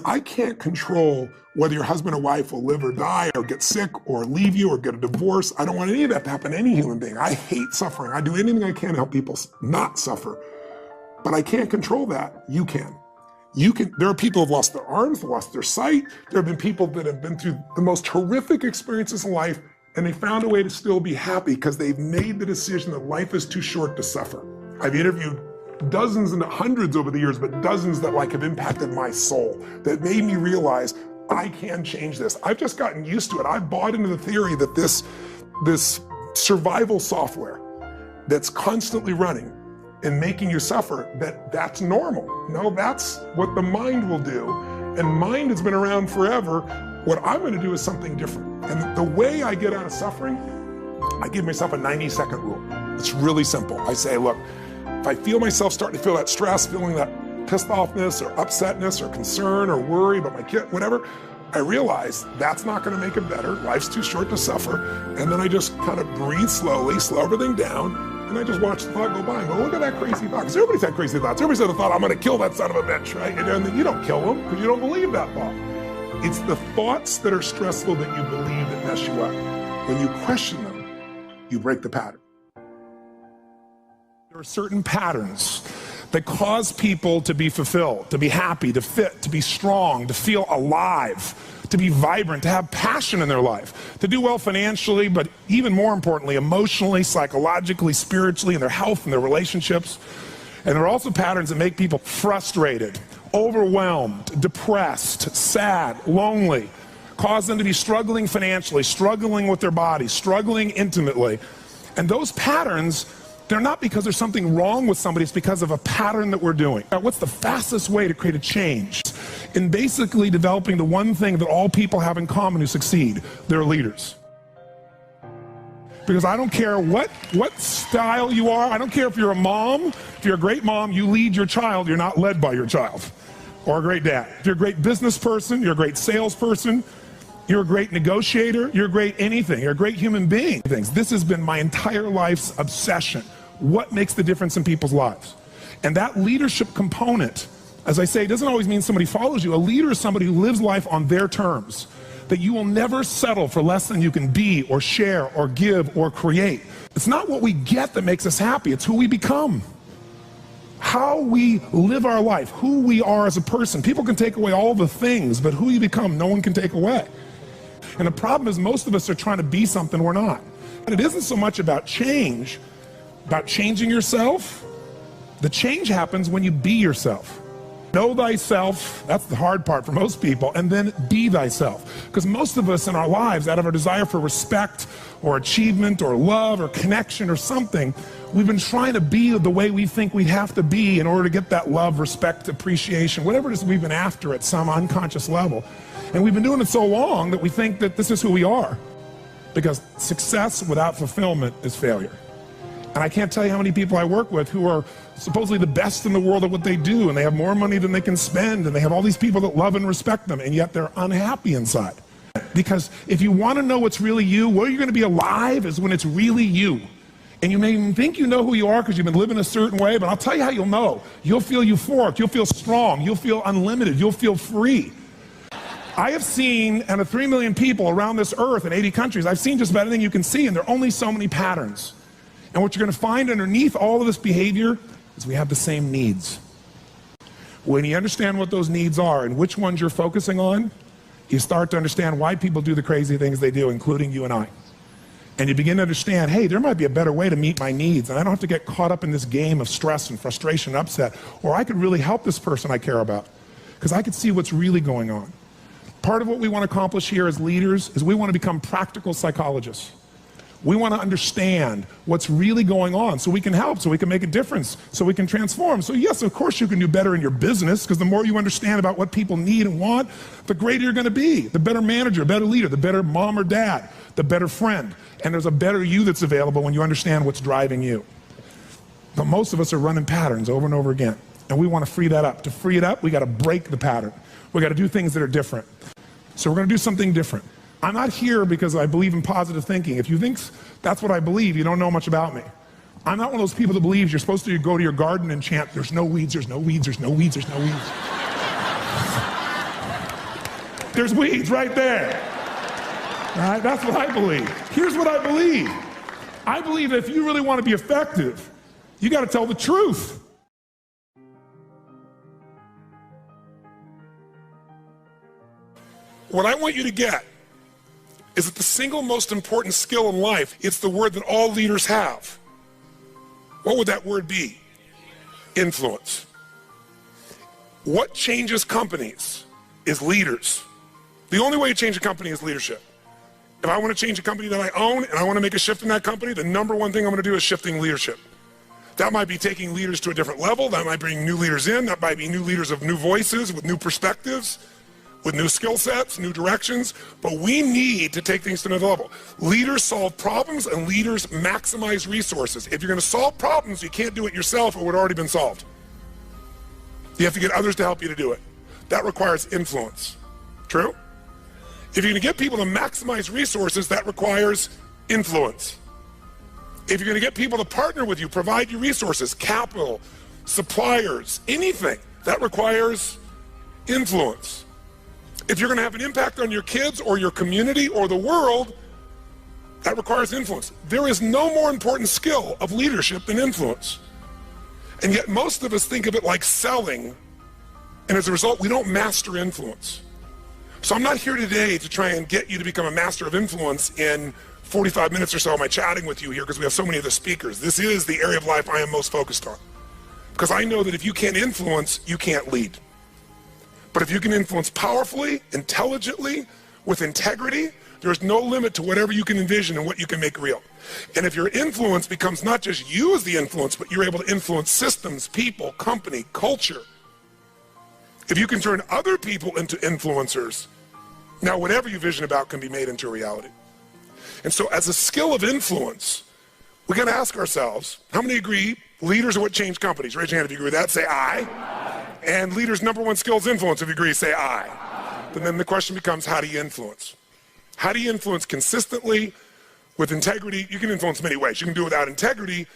I can't control whether your husband or wife will live or die or get sick or leave you or get a divorce. I don't want any of that to happen to any human being. I hate suffering. I do anything I can to help people not suffer. But I can't control that. You can. There are people who have lost their arms, lost their sight. There have been people that have been through the most horrific experiences in life, and they found a way to still be happy because they've made the decision that life is too short to suffer. I've interviewed dozens and hundreds over the years, but dozens that have impacted my soul, that made me realize I can change this. I've just gotten used to it. I've bought into the theory that this survival software that's constantly running and making you suffer, that's normal. No, that's what the mind will do. And mind has been around forever. What I'm gonna do is something different. And the way I get out of suffering, I give myself a 90-second rule. It's really simple. I say, look, if I feel myself starting to feel that stress, feeling that pissed offness or upsetness or concern or worry about my kid, whatever, I realize that's not gonna make it better. Life's too short to suffer. And then I just kind of breathe slowly, slow everything down, and I just watch the thought go by and go, look at that crazy thought. Because everybody's had crazy thoughts. Everybody's had the thought, I'm gonna kill that son of a bitch, right? And then you don't kill them because you don't believe that thought. It's the thoughts that are stressful that you believe that mess you up. When you question them, you break the pattern. There are certain patterns that cause people to be fulfilled, to be happy, to fit, to be strong, to feel alive, to be vibrant, to have passion in their life, to do well financially, but even more importantly, emotionally, psychologically, spiritually, in their health and their relationships. And there are also patterns that make people frustrated, overwhelmed, depressed, sad, lonely, cause them to be struggling financially, struggling with their body, struggling intimately. And those patterns, they're not because there's something wrong with somebody, it's because of a pattern that we're doing. Now, what's the fastest way to create a change? In basically developing the one thing that all people have in common who succeed, they're leaders. Because I don't care what style you are, I don't care if you're a mom, if you're a great mom, you lead your child, you're not led by your child. Or a great dad. If you're a great business person, you're a great salesperson, you're a great negotiator, you're a great anything, you're a great human being. This has been my entire life's obsession. What makes the difference in people's lives? And that leadership component, as I say, it doesn't always mean somebody follows you. A leader is somebody who lives life on their terms, that you will never settle for less than you can be or share or give or create. It's not what we get that makes us happy, it's who we become. How we live our life, who we are as a person. People can take away all the things, but who you become, no one can take away. And the problem is most of us are trying to be something we're not. And it isn't so much about change, about changing yourself. The change happens when you be yourself. Know thyself, that's the hard part for most people, and then be thyself. Because most of us in our lives, out of our desire for respect or achievement or love or connection or something, we've been trying to be the way we think we have to be in order to get that love, respect, appreciation, whatever it is we've been after at some unconscious level. And we've been doing it so long that we think that this is who we are. Because success without fulfillment is failure. And I can't tell you how many people I work with who are supposedly the best in the world at what they do, and they have more money than they can spend, and they have all these people that love and respect them, and yet they're unhappy inside. Because if you want to know what's really you, where you're going to be alive is when it's really you. And you may even think you know who you are because you've been living a certain way, but I'll tell you how you'll know. You'll feel euphoric, you'll feel strong, you'll feel unlimited, you'll feel free. I have seen, out of 3 million people around this earth in 80 countries, I've seen just about anything you can see, and there are only so many patterns. And what you're going to find underneath all of this behavior is we have the same needs. When you understand what those needs are and which ones you're focusing on, you start to understand why people do the crazy things they do, including you and I. And you begin to understand, hey, there might be a better way to meet my needs, and I don't have to get caught up in this game of stress and frustration and upset, or I could really help this person I care about, because I could see what's really going on. Part of what we want to accomplish here as leaders is we want to become practical psychologists. We want to understand what's really going on so we can help, so we can make a difference, so we can transform. So yes, of course you can do better in your business, because the more you understand about what people need and want, the greater you're going to be, the better manager, better leader, the better mom or dad, the better friend. And there's a better you that's available when you understand what's driving you. But most of us are running patterns over and over again, and we want to free that up. To free it up, we got to break the pattern. We got to do things that are different. So we're going to do something different. I'm not here because I believe in positive thinking. If you think that's what I believe, you don't know much about me. I'm not one of those people that believes you're supposed to go to your garden and chant, there's no weeds, there's no weeds, there's no weeds, there's no weeds. There's weeds right there. All right, that's what I believe. Here's what I believe. I believe that if you really want to be effective, you got to tell the truth. What I want you to get is that the single most important skill in life, it's the word that all leaders have. What would that word be? Influence. What changes companies is leaders. The only way to change a company is leadership. If I want to change a company that I own and I want to make a shift in that company, the number one thing I'm going to do is shifting leadership. That might be taking leaders to a different level. That might bring new leaders in. That might be new leaders of new voices with new perspectives, with new skill sets, new directions, but we need to take things to another level. Leaders solve problems and leaders maximize resources. If you're gonna solve problems, you can't do it yourself or it would already been solved. You have to get others to help you to do it. That requires influence. True? If you're gonna get people to maximize resources, that requires influence. If you're gonna get people to partner with you, provide you resources, capital, suppliers, anything, that requires influence. If you're going to have an impact on your kids or your community or the world, that requires influence. There is no more important skill of leadership than influence. And yet most of us think of it like selling, and as a result, we don't master influence. So I'm not here today to try and get you to become a master of influence in 45 minutes or so of my chatting with you here, because we have so many of the speakers. This is the area of life I am most focused on. Because I know that if you can't influence, you can't lead. But if you can influence powerfully, intelligently, with integrity, there's no limit to whatever you can envision and what you can make real. And if your influence becomes not just you as the influence, but you're able to influence systems, people, company, culture. If you can turn other people into influencers, now whatever you vision about can be made into a reality. And so as a skill of influence, we got to ask ourselves, how many agree leaders are what change companies? Raise your hand if you agree with that, say aye. And leaders' number one skill is influence. If you agree, say aye. And then the question becomes, how do you influence? How do you influence consistently with integrity? You can influence many ways. You can do it without integrity.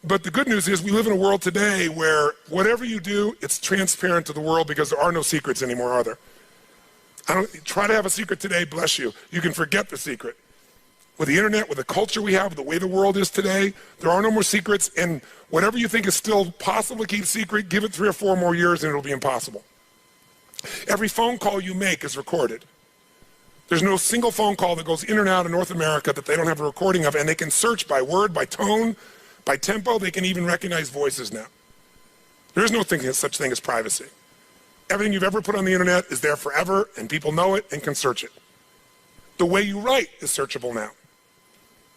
But the good news is we live in a world today where whatever you do, it's transparent to the world because there are no secrets anymore, are there? Try to have a secret today, bless you. You can forget the secret. With the internet, with the culture we have, the way the world is today, there are no more secrets, and whatever you think is still possible to keep secret, give it 3 or 4 more years and it'll be impossible. Every phone call you make is recorded. There's no single phone call that goes in and out of North America that they don't have a recording of, and they can search by word, by tone, by tempo. They can even recognize voices now. There is no such thing as privacy. Everything you've ever put on the internet is there forever, and people know it and can search it. The way you write is searchable now.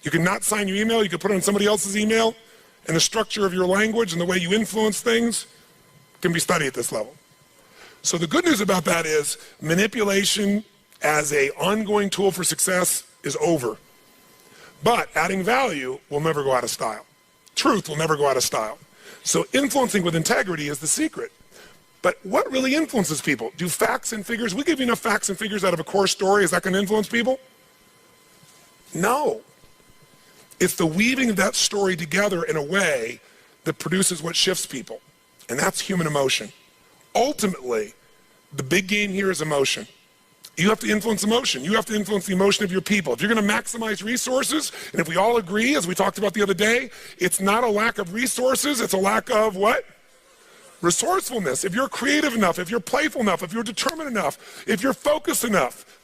You can not sign your email, you can put it on somebody else's email, and the structure of your language and the way you influence things can be studied at this level. So the good news about that is manipulation as an ongoing tool for success is over. But adding value will never go out of style. Truth will never go out of style. So influencing with integrity is the secret. But what really influences people? Do facts and figures, we give you enough facts and figures out of a core story, is that going to influence people? No. It's the weaving of that story together in a way that produces what shifts people. And that's human emotion. Ultimately, the big game here is emotion. You have to influence emotion. You have to influence the emotion of your people. If you're going to maximize resources, and if we all agree, as we talked about the other day, it's not a lack of resources, it's a lack of what? Resourcefulness. If you're creative enough, if you're playful enough, if you're determined enough, if you're focused enough,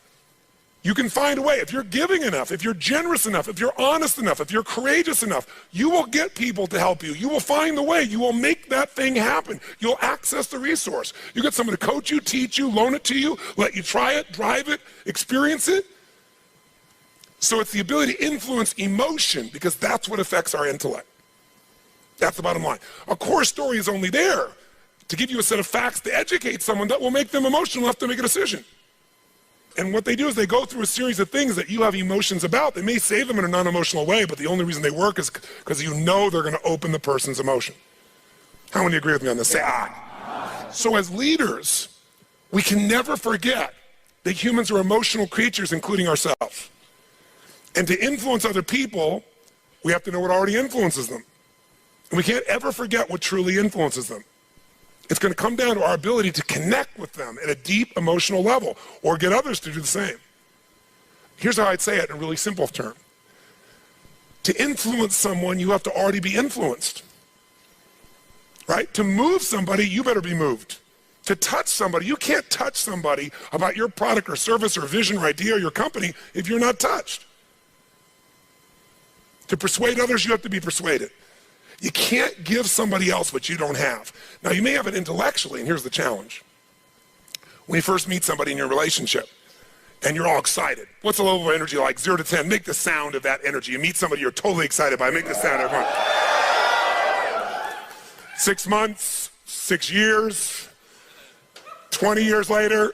you can find a way. If you're giving enough, if you're generous enough, if you're honest enough, if you're courageous enough, you will get people to help you. You will find the way. You will make that thing happen. You'll access the resource. You get someone to coach you, teach you, loan it to you, let you try it, drive it, experience it. So it's the ability to influence emotion, because that's what affects our intellect. That's the bottom line. A core story is only there to give you a set of facts to educate someone that will make them emotional enough to make a decision. And what they do is they go through a series of things that you have emotions about. They may say them in a non-emotional way, but the only reason they work is because you know they're going to open the person's emotion. How many agree with me on this? Say aye. So as leaders, we can never forget that humans are emotional creatures, including ourselves. And to influence other people, we have to know what already influences them. And we can't ever forget what truly influences them. It's going to come down to our ability to connect with them at a deep emotional level or get others to do the same. Here's how I'd say it in a really simple term. To influence someone, you have to already be influenced, right? To move somebody, you better be moved. To touch somebody, you can't touch somebody about your product or service or vision or idea or your company if you're not touched. To persuade others, you have to be persuaded. You can't give somebody else what you don't have. Now, you may have it intellectually, and here's the challenge. When you first meet somebody in your relationship, and you're all excited, what's the level of energy like? 0 to 10, make the sound of that energy. You meet somebody you're totally excited by, make the sound, everyone. 6 months, 6 years, 20 years later.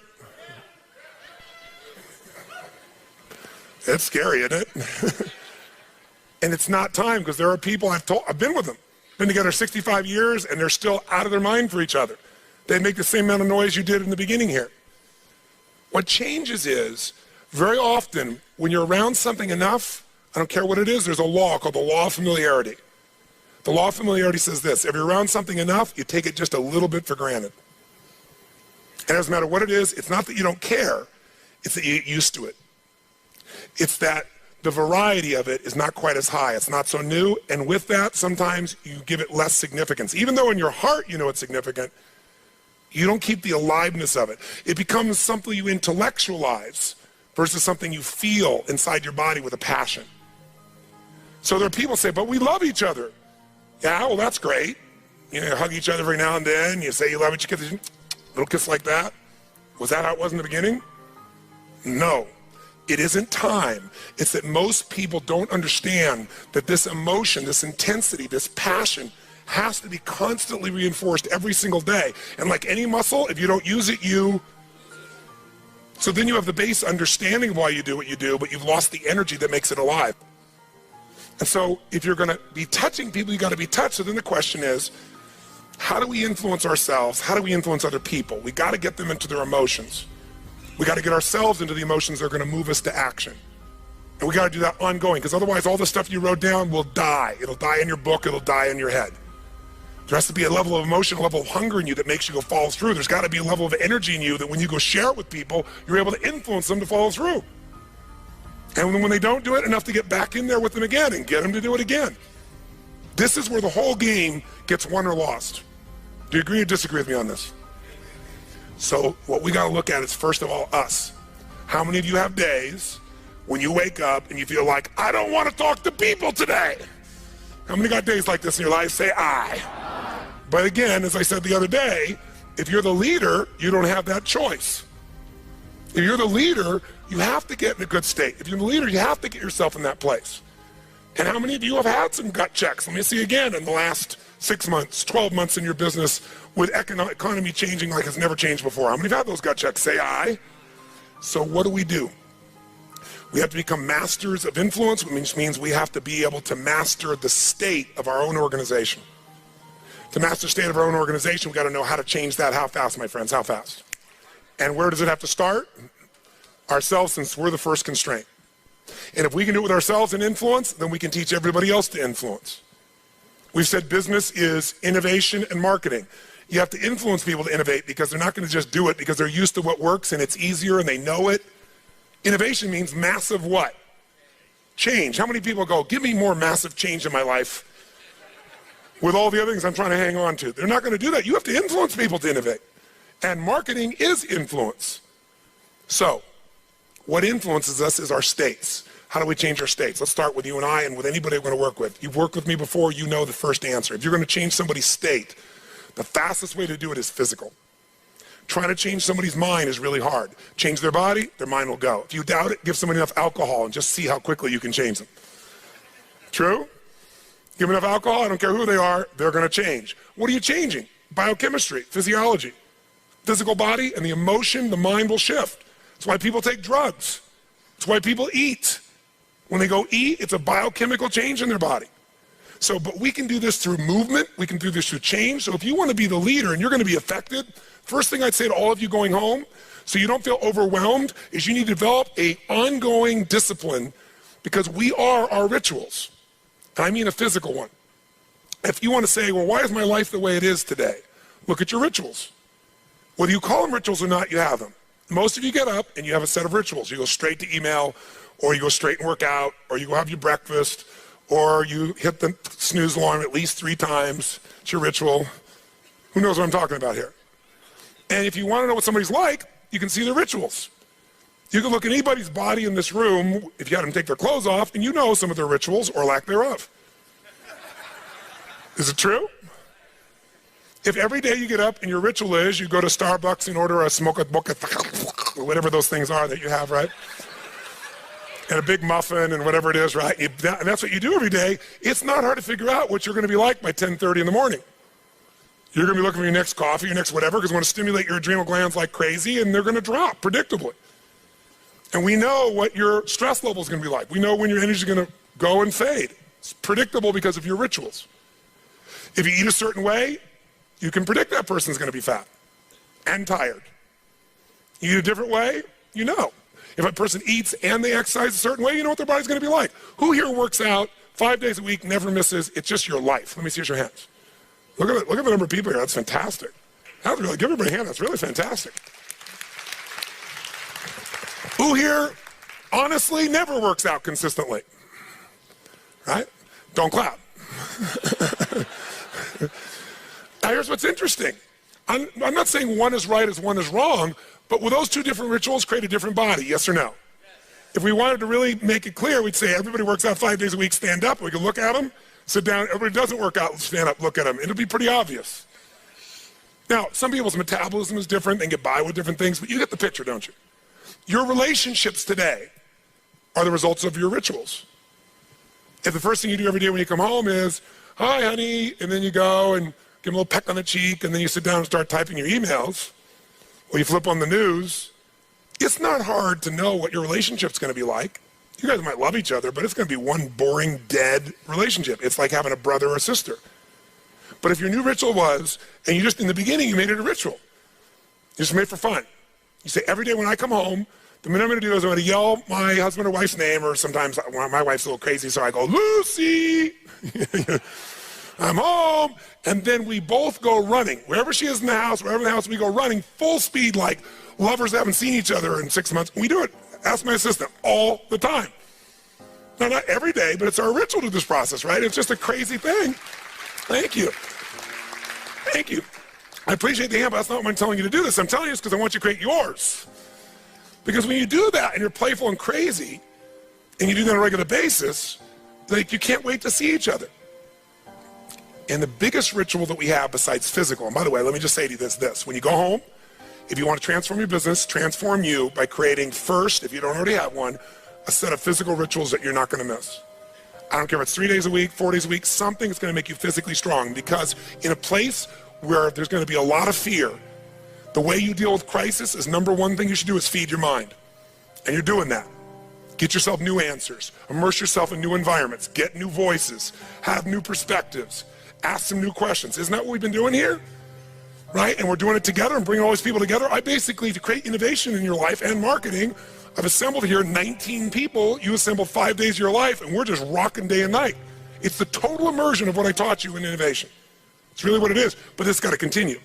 It's scary, isn't it? And it's not time, because there are people I've been with them, been together 65 years, and they're still out of their mind for each other. They make the same amount of noise you did in the beginning here. What changes is, very often, when you're around something enough, I don't care what it is, there's a law called the law of familiarity. The law of familiarity says this: if you're around something enough, you take it just a little bit for granted. And it doesn't matter what it is, it's not that you don't care, it's that you get used to it. It's that the variety of it is not quite as high, it's not so new, and with that, sometimes you give it less significance. Even though in your heart you know it's significant, you don't keep the aliveness of it. It becomes something you intellectualize versus something you feel inside your body with a passion. So there are people who say, but we love each other. Yeah, well, that's great. You know, hug each other every now and then. You say you love each other, little kiss like that. Was that how it was in the beginning? No, it isn't time. It's that most people don't understand that this emotion, this intensity, this passion has to be constantly reinforced every single day. And like any muscle, if you don't use it, so then you have the base understanding of why you do what you do, but you've lost the energy that makes it alive. And so if you're gonna be touching people, you gotta be touched. So then the question is, how do we influence ourselves? How do we influence other people? We gotta get them into their emotions. We gotta get ourselves into the emotions that are gonna move us to action. And we gotta do that ongoing, because otherwise all the stuff you wrote down will die. It'll die in your book, it'll die in your head. There has to be a level of emotion, a level of hunger in you that makes you go follow through. There's got to be a level of energy in you that when you go share it with people, you're able to influence them to follow through. And when they don't do it, enough to get back in there with them again and get them to do it again. This is where the whole game gets won or lost. Do you agree or disagree with me on this? So what we got to look at is, first of all, us. How many of you have days when you wake up and you feel like, I don't want to talk to people today? How many got days like this in your life? Say I. But again, as I said the other day, if you're the leader, you don't have that choice. If you're the leader, you have to get in a good state. If you're the leader, you have to get yourself in that place. And how many of you have had some gut checks? Let me see again in the last 6 months, 12 months in your business with economy changing like it's never changed before. How many have had those gut checks? Say I. So what do? We have to become masters of influence, which means we have to be able to master the state of our own organization. To master the state of our own organization, we've got to know how to change that. How fast, my friends? How fast? And where does it have to start? Ourselves, since we're the first constraint. And if we can do it with ourselves and influence, then we can teach everybody else to influence. We've said business is innovation and marketing. You have to influence people to innovate, because they're not going to just do it because they're used to what works and it's easier and they know it. Innovation means massive what? Change. How many people go, give me more massive change in my life with all the other things I'm trying to hang on to? They're not going to do that. You have to influence people to innovate. And marketing is influence. So, what influences us is our states. How do we change our states? Let's start with you and I and with anybody we're going to work with. You've worked with me before, you know the first answer. If you're going to change somebody's state, the fastest way to do it is physical. Trying to change somebody's mind is really hard. Change their body, their mind will go. If you doubt it, give somebody enough alcohol and just see how quickly you can change them. True? Give enough alcohol, I don't care who they are, they're going to change. What are you changing? Biochemistry, physiology. Physical body and the emotion, the mind will shift. That's why people take drugs. That's why people eat. When they go eat, it's a biochemical change in their body. So, but we can do this through movement. We can do this through change. So if you want to be the leader and you're going to be affected, first thing I'd say to all of you going home, so you don't feel overwhelmed, is you need to develop an ongoing discipline, because we are our rituals. And I mean a physical one. If you want to say, well, why is my life the way it is today? look at your rituals. Whether you call them rituals or not, you have them. Most of you get up and you have a set of rituals. You go straight to email, or you go straight and work out, or you go have your breakfast, or you hit the snooze alarm at least 3 times. It's your ritual. Who knows what I'm talking about here? And if you want to know what somebody's like, you can see their rituals. You can look at anybody's body in this room, if you had them take their clothes off, and you know some of their rituals or lack thereof. Is it true? If every day you get up and your ritual is you go to Starbucks and order a smoke boca, whatever those things are that you have, right? And a big muffin and whatever it is, right? And that's what you do every day. It's not hard to figure out what you're going to be like by 10:30 in the morning. You're going to be looking for your next coffee, your next whatever, because we want to stimulate your adrenal glands like crazy, and they're going to drop predictably. And we know what your stress level is going to be like. We know when your energy is going to go and fade. It's predictable because of your rituals. If you eat a certain way, you can predict that person's going to be fat and tired. You eat a different way, you know. If a person eats and they exercise a certain way, you know what their body's going to be like. Who here works out 5 days a week, never misses? It's just your life. Let me see your hands. Look at the number of people here. That's fantastic. That's really, give everybody a hand. That's really fantastic. Who here, honestly, never works out consistently? Right? Don't clap. Now here's what's interesting. I'm not saying one is right as one is wrong, but will those 2 different rituals create a different body, yes or no? If we wanted to really make it clear, we'd say everybody works out 5 days a week, stand up. We can look at them, sit down. Everybody doesn't work out, stand up, look at them. It'll be pretty obvious. Now, some people's metabolism is different. They can get by with different things, but you get the picture, don't you? Your relationships today are the results of your rituals. If the first thing you do every day when you come home is, hi, honey, and then you go and give them a little peck on the cheek, and then you sit down and start typing your emails, or you flip on the news, it's not hard to know what your relationship's going to be like. You guys might love each other, but it's going to be one boring, dead relationship. It's like having a brother or a sister. But if your new ritual was, and you just, in the beginning, you made it a ritual. You just made it for fun. You say, every day when I come home, the minute I'm going to do is I'm going to yell my husband or wife's name, or sometimes my wife's a little crazy, so I go, Lucy! I'm home. And then we both go running. Wherever she is in the house, wherever in the house, we go running full speed like lovers that haven't seen each other in 6 months. We do it, ask my assistant, all the time. Now, not every day, but it's our ritual to this process, right? It's just a crazy thing. Thank you. Thank you. I appreciate the hand, but that's not why I'm telling you to do this. I'm telling you this because I want you to create yours. Because when you do that and you're playful and crazy, and you do that on a regular basis, like you can't wait to see each other. And the biggest ritual that we have besides physical, and by the way, let me just say to you this. When you go home, if you want to transform your business, transform you by creating first, if you don't already have one, a set of physical rituals that you're not going to miss. I don't care if it's 3 days a week, 4 days a week, something that's going to make you physically strong, because in a place where there's going to be a lot of fear, the way you deal with crisis is number one thing you should do is feed your mind. And you're doing that. Get yourself new answers. Immerse yourself in new environments. Get new voices. Have new perspectives. Ask some new questions. Isn't that what we've been doing here? Right? And we're doing it together and bringing all these people together. I basically, to create innovation in your life and marketing, I've assembled here 19 people. You assembled 5 days of your life, and we're just rocking day and night. It's the total immersion of what I taught you in innovation. It's really what it is, but it's got to continue.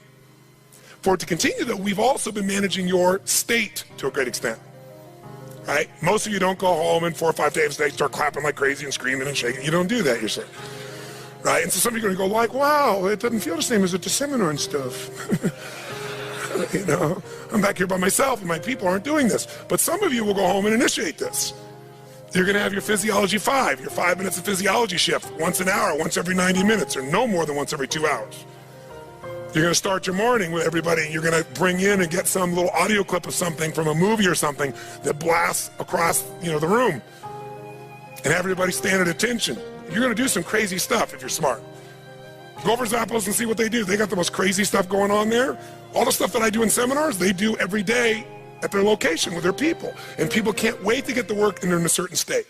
For it to continue, though, we've also been managing your state to a great extent. Right? Most of you don't go home and 4 or 5 days a day start clapping like crazy and screaming and shaking. You don't do that yourself. Right? And so some of you are going to go like, wow, it doesn't feel the same as at the seminar and stuff. You know, I'm back here by myself and my people aren't doing this. But some of you will go home and initiate this. You're going to have your Physiology 5, your 5 minutes of physiology shift, once an hour, once every 90 minutes, or no more than once every 2 hours. You're going to start your morning with everybody, and you're going to bring in and get some little audio clip of something from a movie or something that blasts across, the room, and have everybody stand at attention. You're going to do some crazy stuff if you're smart. Go over Zappos and see what they do. They got the most crazy stuff going on there. All the stuff that I do in seminars, they do every day at their location with their people. And people can't wait to get to work and they're in a certain state.